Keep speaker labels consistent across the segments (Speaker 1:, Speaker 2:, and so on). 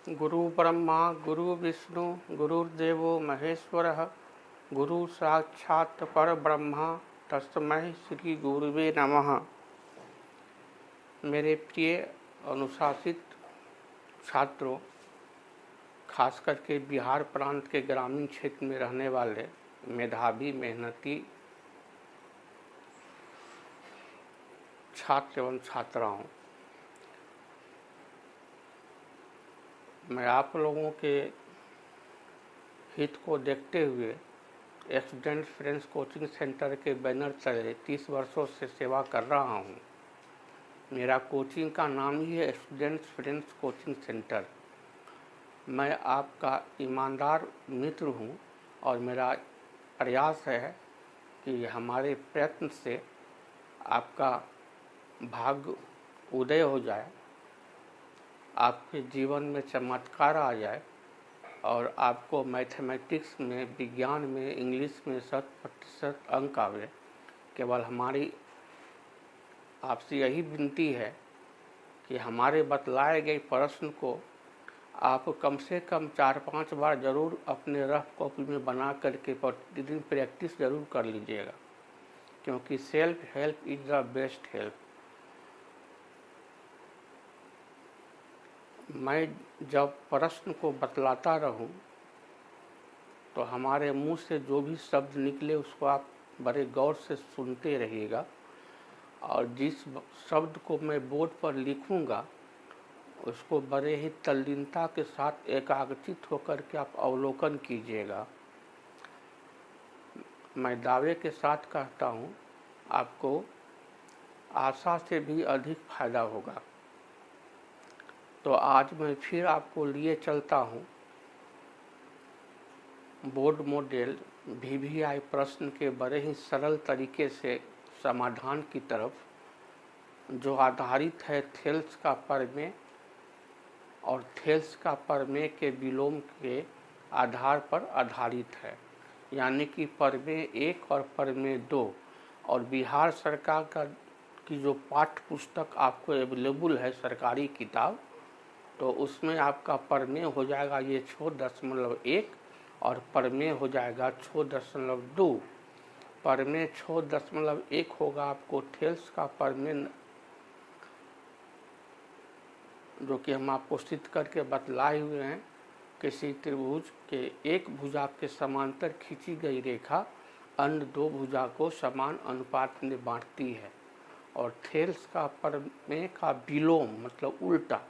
Speaker 1: गुरु ब्रह्मा गुरु विष्णु गुरुर्देवो महेश्वरः गुरु साक्षात् परब्रह्म तस्मै श्री गुरुवे नमः। मेरे प्रिय अनुशासित छात्रों, खास करके बिहार प्रांत के ग्रामीण क्षेत्र में रहने वाले मेधावी मेहनती छात्र एवं छात्राओं, मैं आप लोगों के हित को देखते हुए स्टूडेंट फ्रेंड्स कोचिंग सेंटर के बैनर तले 30 वर्षों से सेवा कर रहा हूँ। मेरा कोचिंग का नाम ही है स्टूडेंट फ्रेंड्स कोचिंग सेंटर। मैं आपका ईमानदार मित्र हूँ और मेरा प्रयास है कि हमारे प्रयत्न से आपका भाग्य उदय हो जाए, आपके जीवन में चमत्कार आ जाए और आपको मैथमेटिक्स में, विज्ञान में, इंग्लिश में 100% अंक आवे। केवल हमारी आपसे यही विनती है कि हमारे बतलाए गए प्रश्न को आप कम से कम 4-5 बार ज़रूर अपने रफ कॉपी में बना करके प्रतिदिन प्रैक्टिस ज़रूर कर लीजिएगा, क्योंकि self help is the best help. मैं जब प्रश्न को बतलाता रहूं तो हमारे मुंह से जो भी शब्द निकले उसको आप बड़े गौर से सुनते रहिएगा, और जिस शब्द को मैं बोर्ड पर लिखूंगा उसको बड़े ही तल्लीनता के साथ एकाग्रचित होकर के आप अवलोकन कीजिएगा। मैं दावे के साथ कहता हूं, आपको आशा से भी अधिक फायदा होगा। तो आज मैं फिर आपको लिए चलता हूं बोर्ड मॉडल VVI प्रश्न के बड़े ही सरल तरीके से समाधान की तरफ, जो आधारित है थेल्स का प्रमेय और थेल्स का प्रमेय के विलोम के आधार पर आधारित है, यानी कि प्रमेय 1 और प्रमेय 2। और बिहार सरकार की जो पाठ्य पुस्तक आपको अवेलेबल है, सरकारी किताब, तो उसमें आपका प्रमेय हो जाएगा ये 6.1 और प्रमेय हो जाएगा 6.2। प्रमेय 6.1 होगा आपको थेल्स का प्रमेय, जो कि हम आपको सिद्ध करके बतलाए हुए हैं। किसी त्रिभुज के एक भुजा के समांतर खींची गई रेखा अन्य दो भुजा को समान अनुपात में बांटती है। और थेल्स का प्रमेय का विलोम मतलब उल्टा,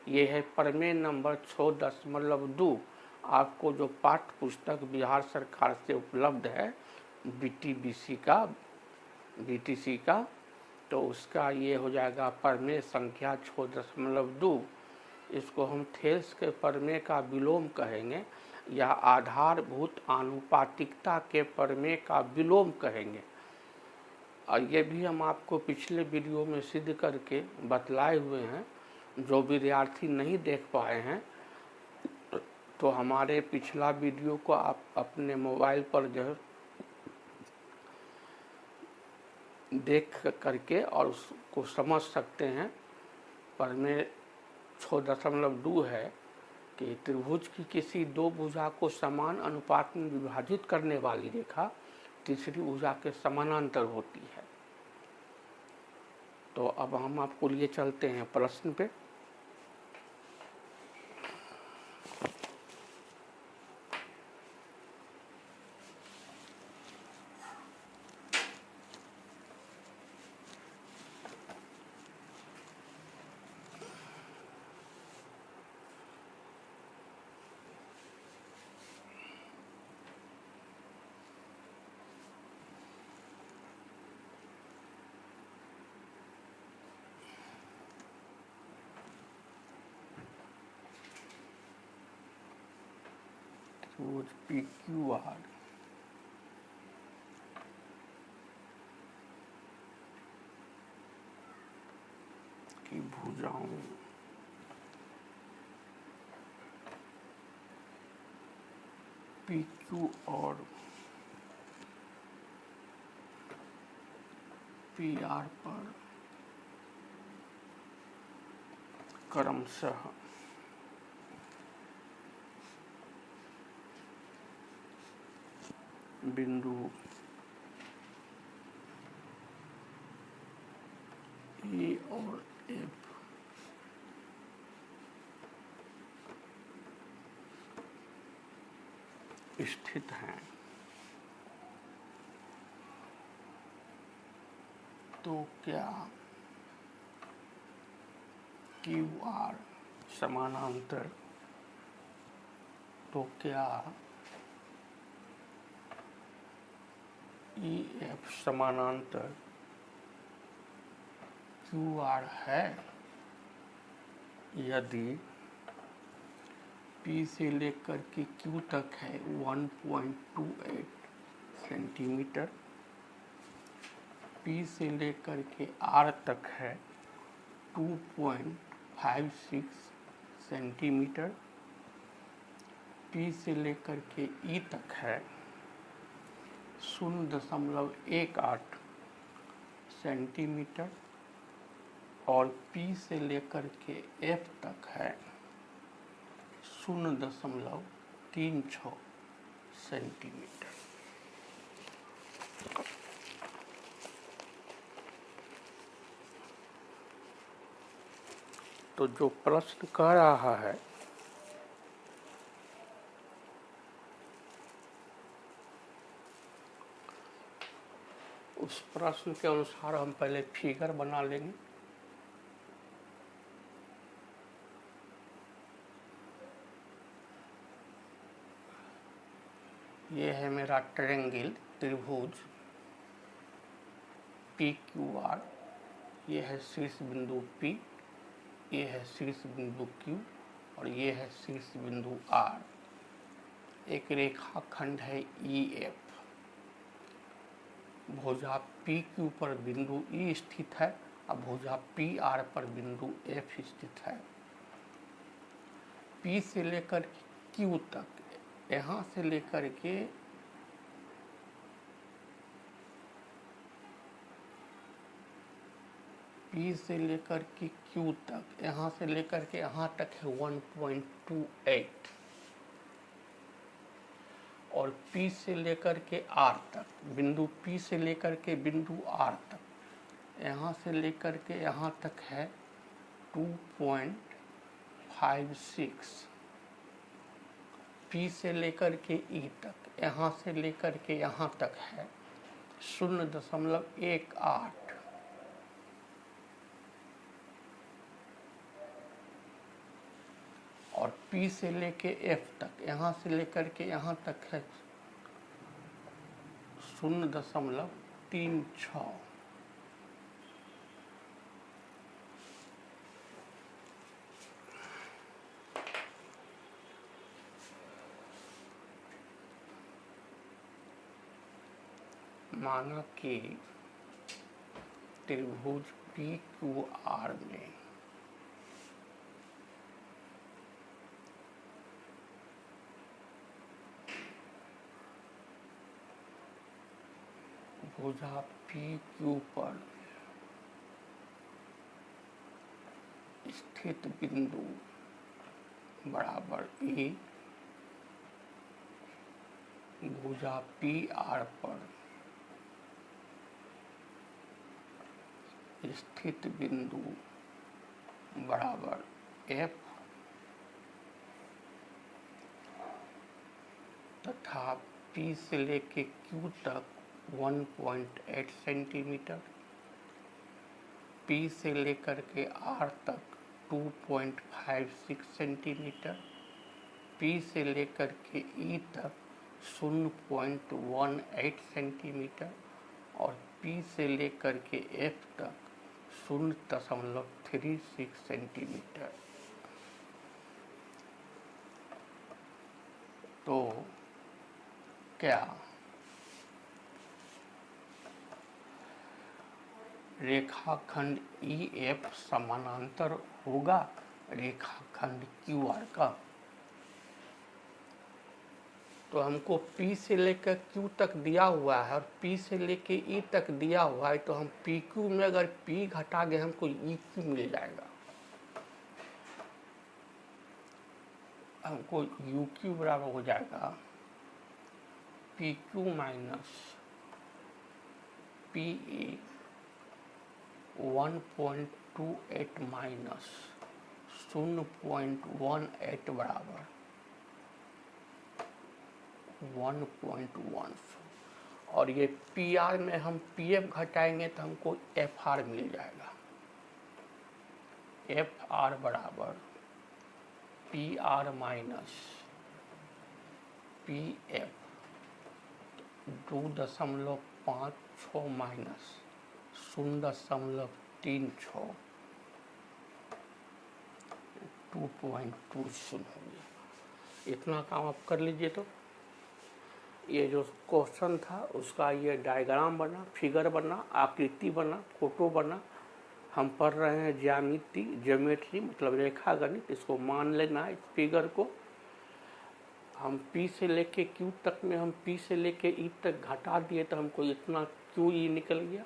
Speaker 1: ये है प्रमेय नंबर 6.2। आपको जो पाठ्य पुस्तक बिहार सरकार से उपलब्ध है BTBC का, तो उसका ये हो जाएगा प्रमेय संख्या 6.2। इसको हम थेल्स के प्रमेय का विलोम कहेंगे या आधारभूत आनुपातिकता के प्रमेय का विलोम कहेंगे। और ये भी हम आपको पिछले वीडियो में सिद्ध करके बतलाए हुए हैं। जो विद्यार्थी नहीं देख पाए हैं तो हमारे पिछला वीडियो को आप अपने मोबाइल पर जो है देख करके और उसको समझ सकते हैं। प्रमेय 6.2 है कि त्रिभुज की किसी दो भुजा को समान अनुपात में विभाजित करने वाली रेखा तीसरी भुजा के समानांतर होती है। तो अब हम आपको लिए चलते हैं प्रश्न पे। PQR की भुजाओं PQ और PR पर क्रमशः बिंदु ए और एफ स्थित हैं तो क्या क्यू आर समानांतर, तो क्या ई एफ समानांतर क्यू आर है? यदि P से लेकर के Q तक है 1.28 सेंटीमीटर, P से लेकर के R तक है 2.56 सेंटीमीटर, P से लेकर के E तक है 0.18 सेंटीमीटर और P से लेकर के F तक है 0.36 सेंटीमीटर। तो जो प्रश्न कह रहा है उस प्रश्न के अनुसार हम पहले फिगर बना लेंगे। ये है मेरा ट्रायंगल त्रिभुज पी क्यू आर, ये है शीर्ष बिंदु P, ये है शीर्ष बिंदु Q और ये है शीर्ष बिंदु R। एक रेखाखंड है EF। भुजा PQ पर बिंदु E स्थित है और भुजा PR पर बिंदु F स्थित है। P से लेकर Q तक, यहाँ से लेकर के P से लेकर के Q तक, यहाँ से लेकर के यहाँ तक है 1.28 और P से लेकर के R तक, बिंदु P से लेकर के बिंदु R तक, यहाँ से लेकर के यहाँ तक है 2.56। P से लेकर के E तक, यहाँ से लेकर के यहाँ तक है 0.18 और P से लेके F तक, यहाँ से लेकर के यहाँ तक है 0.36। माना कि त्रिभुज PQR में भुजा PQ पर स्थित बिंदु बराबर E, भुजा PR पर स्थित बिंदु बराबर F तथा P से लेके Q तक 1.8 सेंटीमीटर, P से लेकर के R तक 2.56 सेंटीमीटर, P से लेकर के E तक 0.18 सेंटीमीटर और P से लेकर के F तक 0.36 सेंटीमीटर। तो क्या रेखाखंड EF समानांतर होगा रेखाखंड QR का? तो हमको P से लेकर Q तक दिया हुआ है और P से लेकर E तक दिया हुआ है, तो हम PQ में अगर P घटा के हमको EQ मिल जाएगा। हमको UQ बराबर हो जाएगा P Q minus P A 1.28 minus 0.18 बराबर 1.1। और ये पी आर में हम पी एफ घटाएंगे तो हमको एफ आर मिल जाएगा। एफ आर बराबर P R minus P F 2.56 minus 0.36 2.20 हो गया। इतना काम आप कर लीजिए। तो ये जो क्वेश्चन था उसका ये डायग्राम बना, फिगर बना, आकृति बना, फोटो बना। हम पढ़ रहे हैं ज्योमेट्री मतलब रेखा गणित। इसको मान लेना है। इस फिगर को हम P से लेके Q तक में हम P से लेके E तक घटा दिए तो हमको इतना QE निकल गया।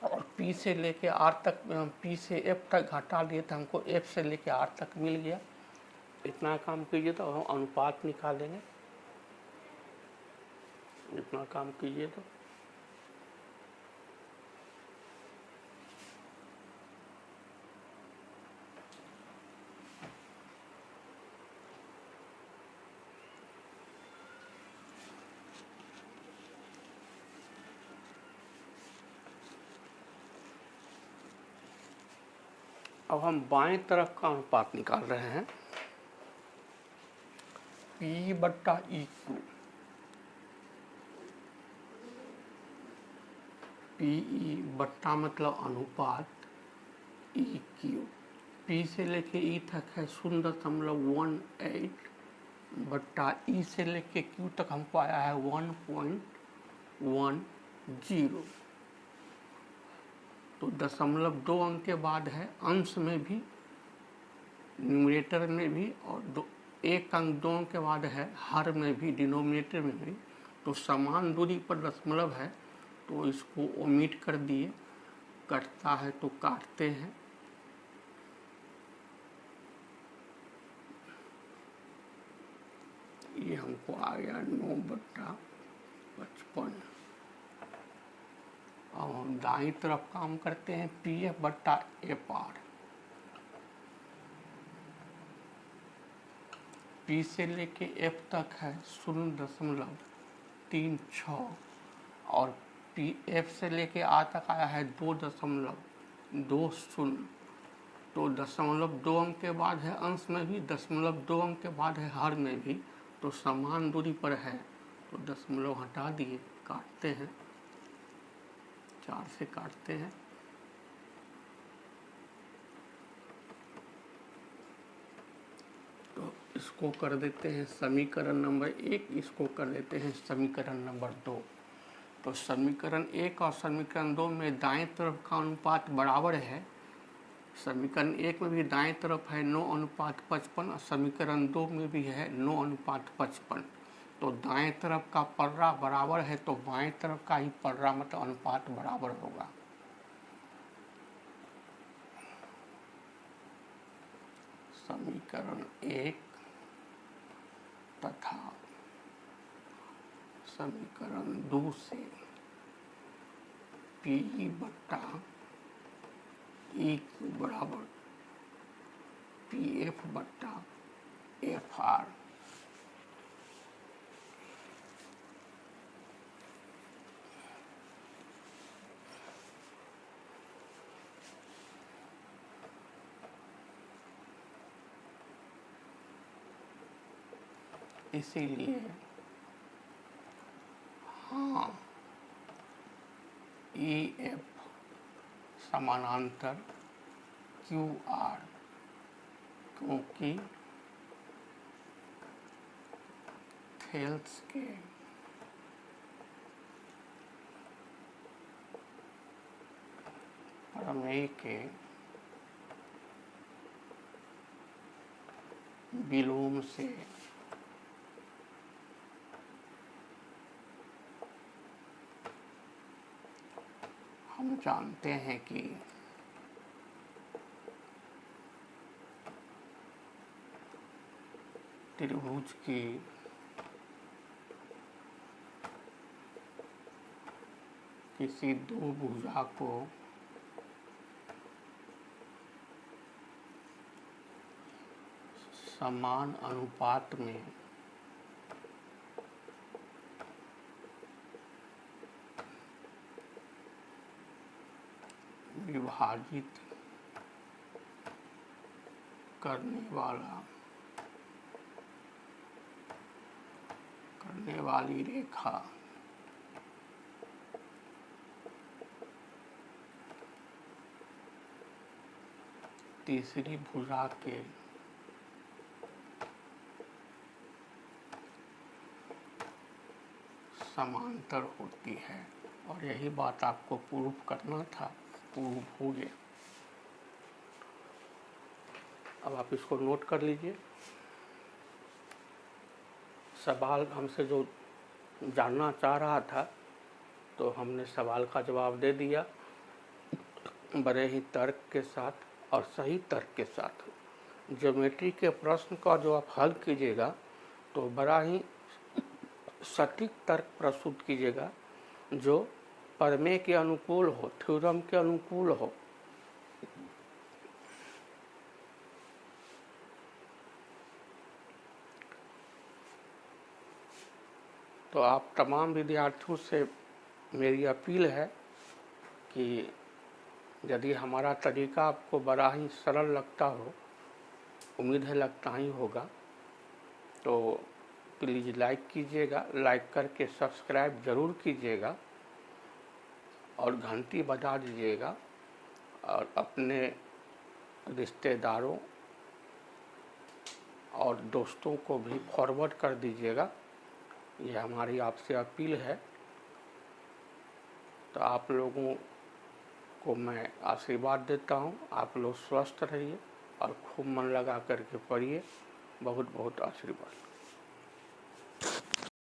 Speaker 1: और P से लेके R तक में हम P से F तक घटा दिए तो हमको F से लेके R तक मिल गया। इतना काम कीजिए तो हम अनुपात निकालेंगे। इतना काम कीजिए तो अब हम बाएं तरफ का अनुपात निकाल रहे हैं। P बट्टा EQ PE बट्टा मतलब अनुपात EQ P से लेके E तक है 0.18 बट्टा E से लेके Q तक हमको आया है 1.10। तो 0.2 अंक के बाद है अंश में भी, न्यूमरेटर में भी, और एक अंक 2 अंक के बाद है हर में भी, डिनोमिनेटर में भी। तो समान दूरी पर दशमलव है तो इसको ओमिट कर दिए। कटता है तो काटते हैं। ये हमको आ गया 9/55। अब हम दाईं तरफ काम करते हैं। PF बट्टा FR P से लेके F तक है 0.36 और PF से लेके R तक आया है 2.20। तो 0.2 अंक के बाद है अंश में भी, 0.2 अंक के बाद है हर में भी। तो समान दूरी पर है तो दशमलव हटा दिए, काटते हैं। 4 से काटते हैं। तो इसको कर देते हैं समीकरण नंबर 1, इसको कर देते हैं समीकरण नंबर 2। तो समीकरण 1 और समीकरण 2 में दाएं तरफ का अनुपात बराबर है। समीकरण 1 में भी दाएं तरफ है 9:55 और समीकरण 2 में भी है 9:55। तो दाएं तरफ का पर्रा बराबर है तो बाएं तरफ का ही पर्रा मतलब अनुपात बराबर होगा। समीकरण 1 तथा समीकरण 2 से PE बट्टा EQ बराबर PF बट्टा FR। इसीलिए हाँ EF समानांतर QR, क्योंकि थेल्स के प्रमेय के विलोम से हम जानते हैं कि त्रिभुज की किसी दो भुजा को समान अनुपात में विभाजित करने वाली रेखा तीसरी भुजा के समांतर होती है। और यही बात आपको प्रूव करना था, प्रूव हो गया। अब आप इसको नोट कर लीजिए। सवाल हमसे जो जानना चाह रहा था तो हमने सवाल का जवाब दे दिया बड़े ही तर्क के साथ और सही तर्क के साथ। ज्योमेट्री के प्रश्न का जो आप हल कीजिएगा तो बड़ा ही सटीक तर्क प्रस्तुत कीजिएगा जो प्रमेय के अनुकूल हो, थ्योरम के अनुकूल हो। तो आप तमाम विद्यार्थियों से मेरी अपील है कि यदि हमारा तरीका आपको बड़ा ही सरल लगता हो, उम्मीद है लगता ही होगा, तो प्लीज़ लाइक कीजिएगा, लाइक करके सब्सक्राइब ज़रूर कीजिएगा और घंटी बजा दीजिएगा और अपने रिश्तेदारों और दोस्तों को भी फॉरवर्ड कर दीजिएगा। ये हमारी आपसे अपील है। तो आप लोगों को मैं आशीर्वाद देता हूँ, आप लोग स्वस्थ रहिए और खूब मन लगा करके पढ़िए। बहुत बहुत आशीर्वाद।